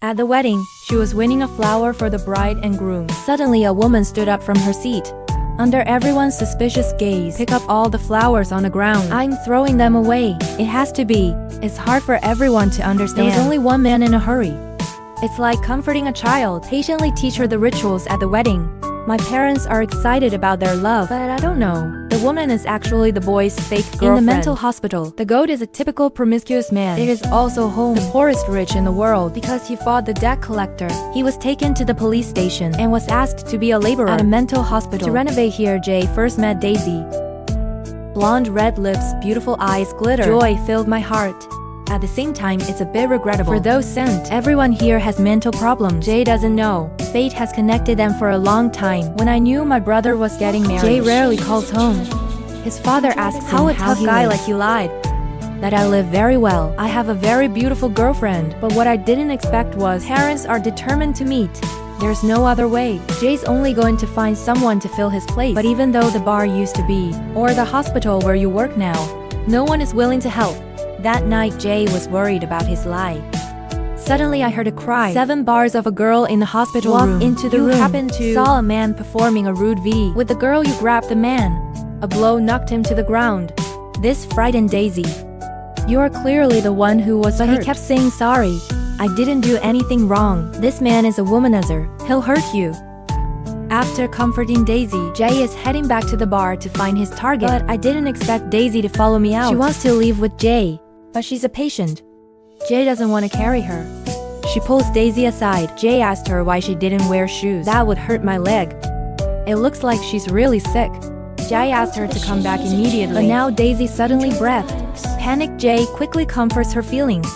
At the wedding, she was winning a flower for the bride and groom. Suddenly a woman stood up from her seat. Under everyone's suspicious gaze, pick up all the flowers on the ground. I'm throwing them away. It has to be. It's hard for everyone to understand. There was only one man in a hurry. It's like comforting a child. Patiently teach her the rituals at the wedding. My parents are excited about their love, but I don't know. The woman is actually the boy's fake girlfriend. In the mental hospital, the goat is a typical promiscuous man. It is also home, the poorest rich in the world, because he fought the debt collector. He was taken to the police station and was asked to be a laborer at a mental hospital. To renovate here, Jay first met Daisy. Blonde red lips, beautiful eyes, glitter. Joy filled my heart. At the same time, it's a bit regrettable. For those sent, everyone here has mental problems. Jay doesn't know. Fate has connected them for a long time. When I knew my brother was getting married, Jay rarely calls home. His father asks him how a tough guy like you lied. That I live very well. I have a very beautiful girlfriend. But what I didn't expect was parents are determined to meet. There's no other way. Jay's only going to find someone to fill his place. But even though the bar used to be, or the hospital where you work now, no one is willing to help. That night, Jay was worried about his life. Suddenly, I heard a cry. 7 bars of a girl in the hospital room. Into the room. You happened to saw a man performing a rude V. With the girl, you grabbed the man. A blow knocked him to the ground. This frightened Daisy. You are clearly the one who was hurt. But he kept saying sorry. I didn't do anything wrong. This man is a womanizer. He'll hurt you. After comforting Daisy, Jay is heading back to the bar to find his target. But I didn't expect Daisy to follow me out. She wants to leave with Jay. But she's a patient. Jay doesn't want to carry her. She pulls Daisy aside. Jay asked her why she didn't wear shoes. That would hurt my leg. It looks like she's really sick. Jay asked her to come back immediately. But now Daisy suddenly breathed. Panicked Jay quickly comforts her feelings.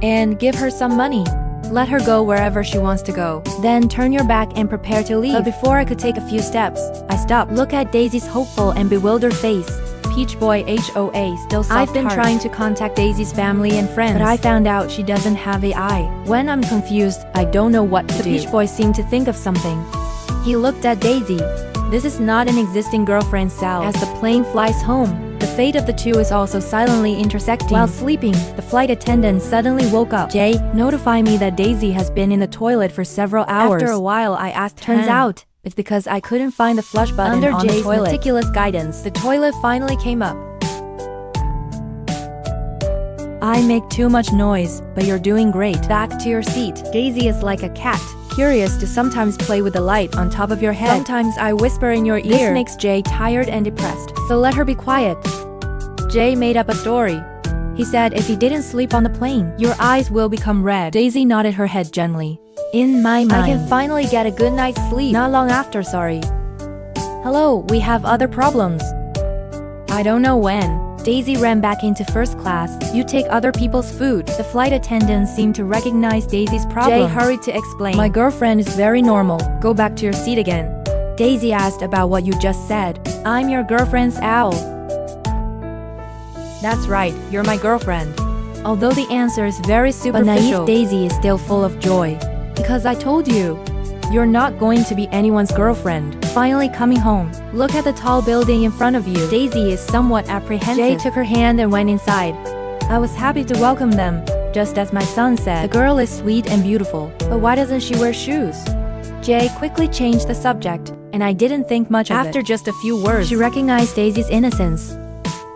And give her some money. Let her go wherever she wants to go. Then turn your back and prepare to leave. But before I could take a few steps, I stopped. Look at Daisy's hopeful and bewildered face. Peach Boy HOA still soft I've been heart. Trying to contact Daisy's family and friends, but I found out she doesn't have AI. When I'm confused, I don't know what to do. The Peach Boy seemed to think of something. He looked at Daisy. This is not an existing girlfriend Sal. As the plane flies home, the fate of the two is also silently intersecting. While sleeping, the flight attendant suddenly woke up. Jay, notify me that Daisy has been in the toilet for several hours. After a while, I asked. Turns out, it's because I couldn't find the flush button under on Jay's the toilet. Meticulous guidance, the toilet finally came up. I make too much noise, but you're doing great. Back to your seat. Daisy is like a cat, curious to sometimes play with the light on top of your head. Sometimes I whisper in your ear. This makes Jay tired and depressed, so let her be quiet. Jay made up a story. He said if he didn't sleep on the plane, your eyes will become red. Daisy nodded her head gently. In my mind, I can finally get a good night's sleep. Not long after, sorry. Hello, we have other problems. I don't know when. Daisy ran back into first class. You take other people's food. The flight attendant seemed to recognize Daisy's problem. Jay hurried to explain. My girlfriend is very normal. Go back to your seat again. Daisy asked about what you just said. I'm your girlfriend's owl. That's right, you're my girlfriend. Although the answer is very superficial, but naive Daisy is still full of joy. Because I told you, you're not going to be anyone's girlfriend. Finally coming home. Look at the tall building in front of you. Daisy is somewhat apprehensive. Jay took her hand and went inside. I was happy to welcome them, just as my son said. The girl is sweet and beautiful, but why doesn't she wear shoes? Jay quickly changed the subject, and I didn't think much of it. After just a few words, she recognized Daisy's innocence.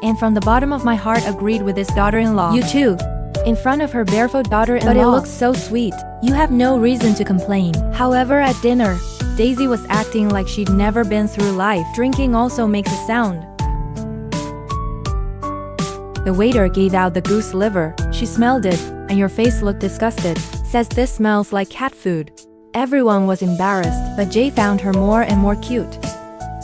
And from the bottom of my heart agreed with this daughter-in-law. You too. In front of her barefoot daughter-in-law. But it looks so sweet. You have no reason to complain. However, at dinner, Daisy was acting like she'd never been through life. Drinking also makes a sound. The waiter gave out the goose liver. She smelled it, and your face looked disgusted. Says this smells like cat food. Everyone was embarrassed, but Jay found her more and more cute.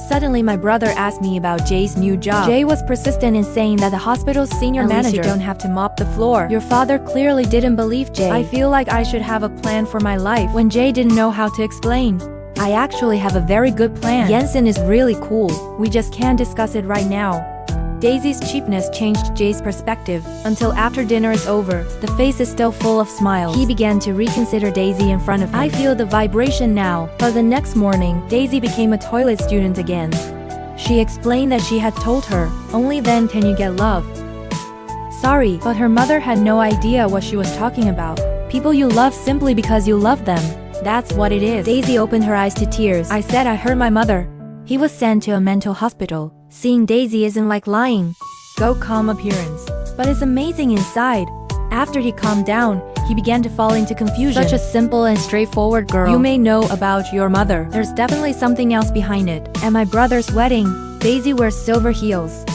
Suddenly, my brother asked me about Jay's new job. Jay was persistent in saying that the hospital's senior manager you don't have to mop the floor. Your father clearly didn't believe Jay. I feel like I should have a plan for my life when Jay didn't know how to explain. I actually have a very good plan. Jensen is really cool. We just can't discuss it right now. Daisy's cheapness changed Jay's perspective. Until after dinner is over, the face is still full of smiles. He began to reconsider Daisy in front of him. I feel the vibration now. But the next morning, Daisy became a toilet student again. She explained that she had told her, only then can you get love. Sorry, but her mother had no idea what she was talking about. People you love simply because you love them. That's what it is. Daisy opened her eyes to tears. I said I hurt my mother. He was sent to a mental hospital. Seeing Daisy isn't like lying. Go calm appearance. But it's amazing inside. After he calmed down, he began to fall into confusion. Such a simple and straightforward girl. You may know about your mother. There's definitely something else behind it. At my brother's wedding, Daisy wears silver heels.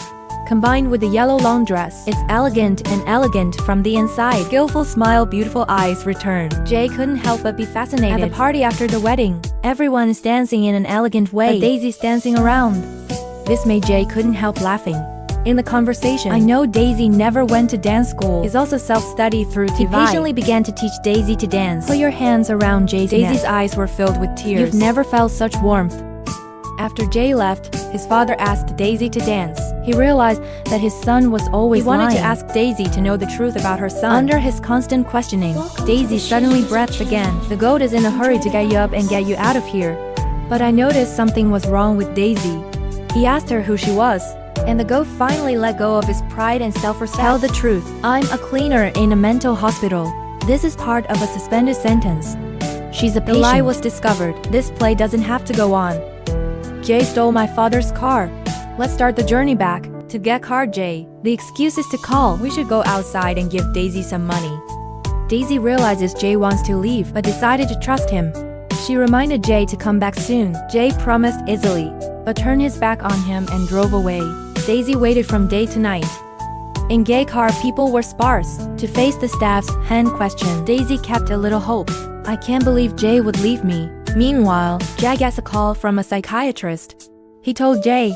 Combined with the yellow long dress, it's elegant and elegant from the inside. Skillful smile, beautiful eyes return. Jay couldn't help but be fascinated. At the party after the wedding, everyone is dancing in an elegant way, but Daisy's dancing around. This made Jay couldn't help laughing. In the conversation, I know Daisy never went to dance school. Is also self-study through TV. He patiently began to teach Daisy to dance. Put your hands around Jay's neck. Daisy's eyes were filled with tears. You've never felt such warmth. After Jay left, his father asked Daisy to dance. He realized that his son was always lying. He wanted to ask Daisy to know the truth about her son. Under his constant questioning, Daisy suddenly breathed again. The goat is in a hurry to get you up and get you out of here. But I noticed something was wrong with Daisy. He asked her who she was. And the goat finally let go of his pride and self-respect. Tell the truth. I'm a cleaner in a mental hospital. This is part of a suspended sentence. She's a patient. The lie was discovered. This play doesn't have to go on. Jay stole my father's car. Let's start the journey back. To get car, Jay. The excuse is to call. We should go outside and give Daisy some money. Daisy realizes Jay wants to leave, but decided to trust him. She reminded Jay to come back soon. Jay promised easily, but turned his back on him and drove away. Daisy waited from day to night. In Gay car, people were sparse. To face the staff's hand question, Daisy kept a little hope. I can't believe Jay would leave me. Meanwhile, Jay gets a call from a psychiatrist. He told Jay,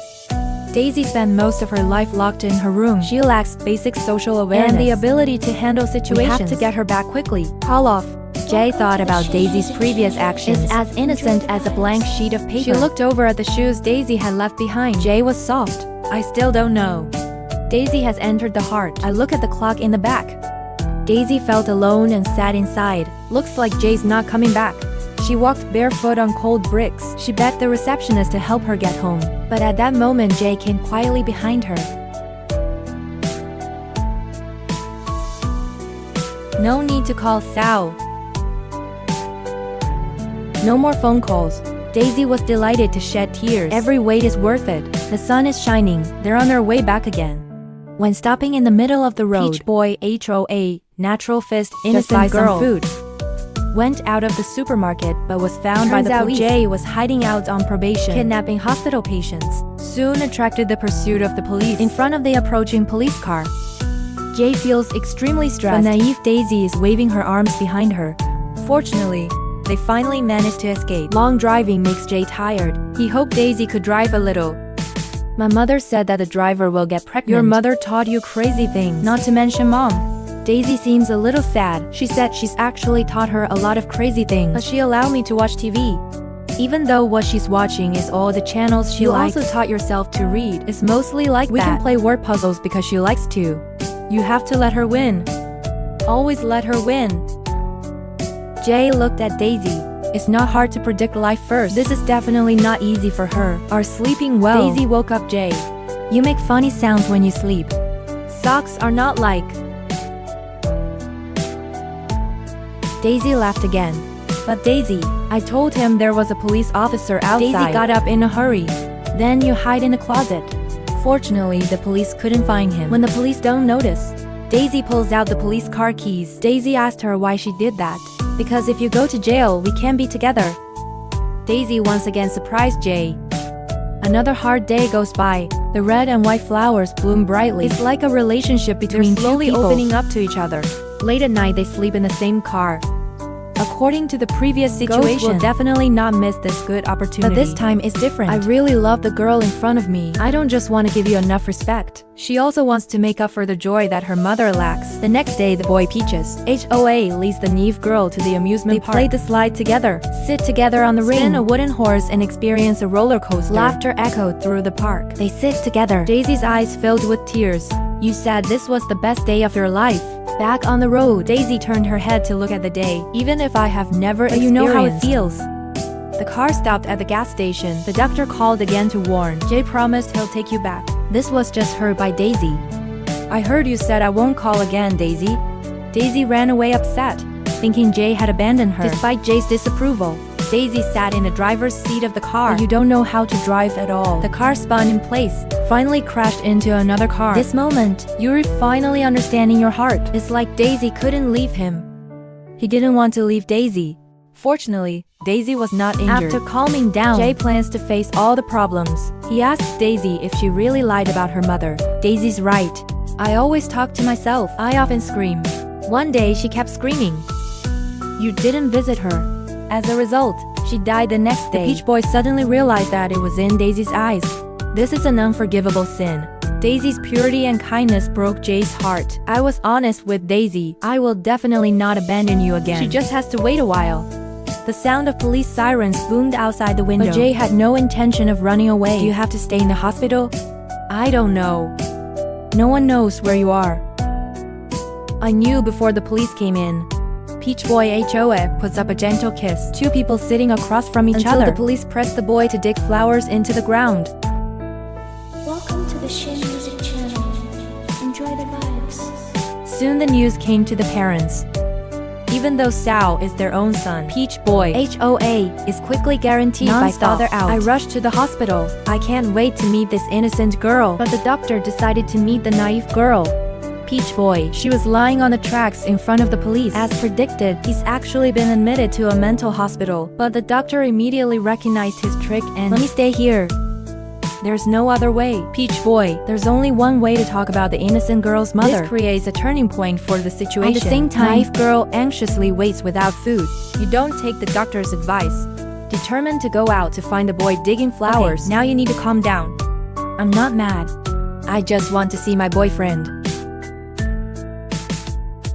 Daisy spent most of her life locked in her room. She lacks basic social awareness and the ability to handle situations. We have to get her back quickly. Call off. Jay thought about Daisy's previous actions. It's as innocent as a blank sheet of paper. She looked over at the shoes Daisy had left behind. Jay was soft. I still don't know. Daisy has entered the heart. I look at the clock in the back. Daisy felt alone and sad inside. Looks like Jay's not coming back. She walked barefoot on cold bricks. She begged the receptionist to help her get home. But at that moment, Jay came quietly behind her. No need to call Sal. No more phone calls. Daisy was delighted to shed tears. Every wait is worth it. The sun is shining. They're on their way back again. When stopping in the middle of the road, Peach Boy HOA, Natural Fist, Innocent Girl, food, went out of the supermarket but was found by the police. Jay was hiding out on probation, kidnapping hospital patients. Soon attracted the pursuit of the police in front of the approaching police car. Jay feels extremely stressed, but naive Daisy is waving her arms behind her. Fortunately, they finally managed to escape. Long driving makes Jay tired. He hoped Daisy could drive a little. My mother said that the driver will get pregnant. Your mother taught you crazy things, not to mention mom. Daisy seems a little sad. She said she's actually taught her a lot of crazy things, but she allowed me to watch TV. Even though what she's watching is all the channels she likes. You also taught yourself to read. It's mostly like we can play word puzzles because she likes to. You have to let her win. Always let her win. Jay looked at Daisy. It's not hard to predict life first. This is definitely not easy for her. Are sleeping well. Daisy woke up Jay. You make funny sounds when you sleep. Socks are not like. Daisy laughed again. But Daisy, I told him there was a police officer outside. Daisy got up in a hurry. Then you hide in the closet. Fortunately, the police couldn't find him. When the police don't notice, Daisy pulls out the police car keys. Daisy asked her why she did that. Because if you go to jail, we can't be together. Daisy once again surprised Jay. Another hard day goes by. The red and white flowers bloom brightly. It's like a relationship between two people opening up to each other. Late at night, they sleep in the same car. According to the previous situation, Ghost will definitely not miss this good opportunity. But this time is different. I really love the girl in front of me. I don't just want to give you enough respect. She also wants to make up for the joy that her mother lacks. The next day, the boy Peaches, HOA, leads the naive girl to the amusement park. They play the slide together, sit together on the ring, spin a wooden horse and experience a roller coaster. Laughter echoed through the park. They sit together. Daisy's eyes filled with tears. You said this was the best day of your life. Back on the road, Daisy turned her head to look at the day. Even if I have never experienced, you know how it feels. The car stopped at the gas station. The doctor called again to warn. Jay promised he'll take you back. This was just heard by Daisy. I heard you said I won't call again, Daisy. Daisy ran away upset. thinking Jay had abandoned her. Despite Jay's disapproval, Daisy sat in the driver's seat of the car. But you don't know how to drive at all. The car spun in place, finally crashed into another car. This moment, Yuri finally understanding your heart. It's like Daisy couldn't leave him. He didn't want to leave Daisy. Fortunately, Daisy was not injured. After calming down, Jay plans to face all the problems. He asks Daisy if she really lied about her mother. Daisy's right. I always talk to myself. I often scream. One day she kept screaming. You didn't visit her. As a result, she died the next day. The Peach Boy suddenly realized that it was in Daisy's eyes. This is an unforgivable sin. Daisy's purity and kindness broke Jay's heart. I was honest with Daisy. I will definitely not abandon you again. She just has to wait a while. The sound of police sirens boomed outside the window. But Jay had no intention of running away. Do you have to stay in the hospital? I don't know. No one knows where you are. I knew before the police came in. Peach Boy HOA puts up a gentle kiss. Two people sitting across from each other. Until the police press the boy to dig flowers into the ground. Welcome to the Shin Music channel. Enjoy the vibes. Soon the news came to the parents. Even though Sao is their own son, Peach Boy HOA is quickly guaranteed by father out. I rushed to the hospital. I can't wait to meet this innocent girl. But the doctor decided to meet the naive girl. Peach Boy. She was lying on the tracks in front of the police. As predicted, he's actually been admitted to a mental hospital. But the doctor immediately recognized his trick and let me stay here. There's no other way. Peach Boy, there's only one way to talk about the innocent girl's mother. This creates a turning point for the situation. At the same time, naive girl anxiously waits without food. You don't take the doctor's advice. Determined to go out to find the boy digging flowers. Okay, now you need to calm down. I'm not mad. I just want to see my boyfriend.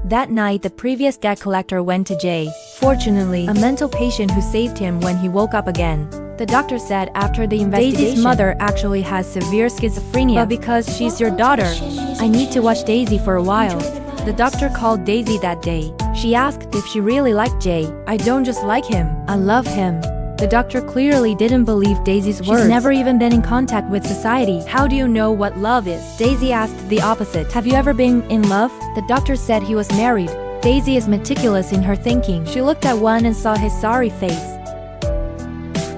That night, the previous debt collector went to Jay. Fortunately, a mental patient who saved him when he woke up again. The doctor said after the investigation, Daisy's mother actually has severe schizophrenia. But because she's your daughter, I need to watch Daisy for a while. The doctor called Daisy that day. She asked if she really liked Jay. I don't just like him, I love him. The doctor clearly didn't believe Daisy's words. She's never even been in contact with society. How do you know what love is? Daisy asked the opposite. Have you ever been in love? The doctor said he was married. Daisy is meticulous in her thinking. She looked at one and saw his sorry face.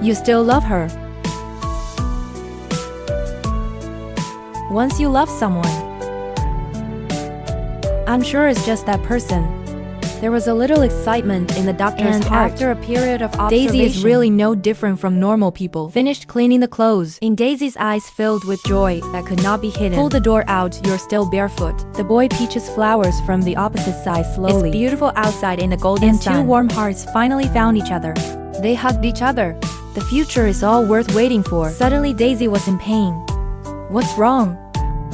You still love her. Once you love someone, I'm sure it's just that person. There was a little excitement in the doctor's heart. After a period of observation, Daisy is really no different from normal people. Finished cleaning the clothes. In Daisy's eyes filled with joy that could not be hidden. Pull the door out, you're still barefoot. The boy peaches flowers from the opposite side slowly. It's beautiful outside in the golden sun. And two warm hearts finally found each other. They hugged each other. The future is all worth waiting for. Suddenly Daisy was in pain. What's wrong?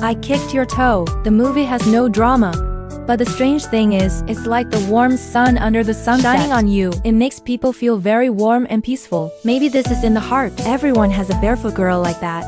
I kicked your toe. The movie has no drama. But the strange thing is, it's like the warm sun under the sunset shining on you. It makes people feel very warm and peaceful. Maybe this is in the heart. Everyone has a barefoot girl like that.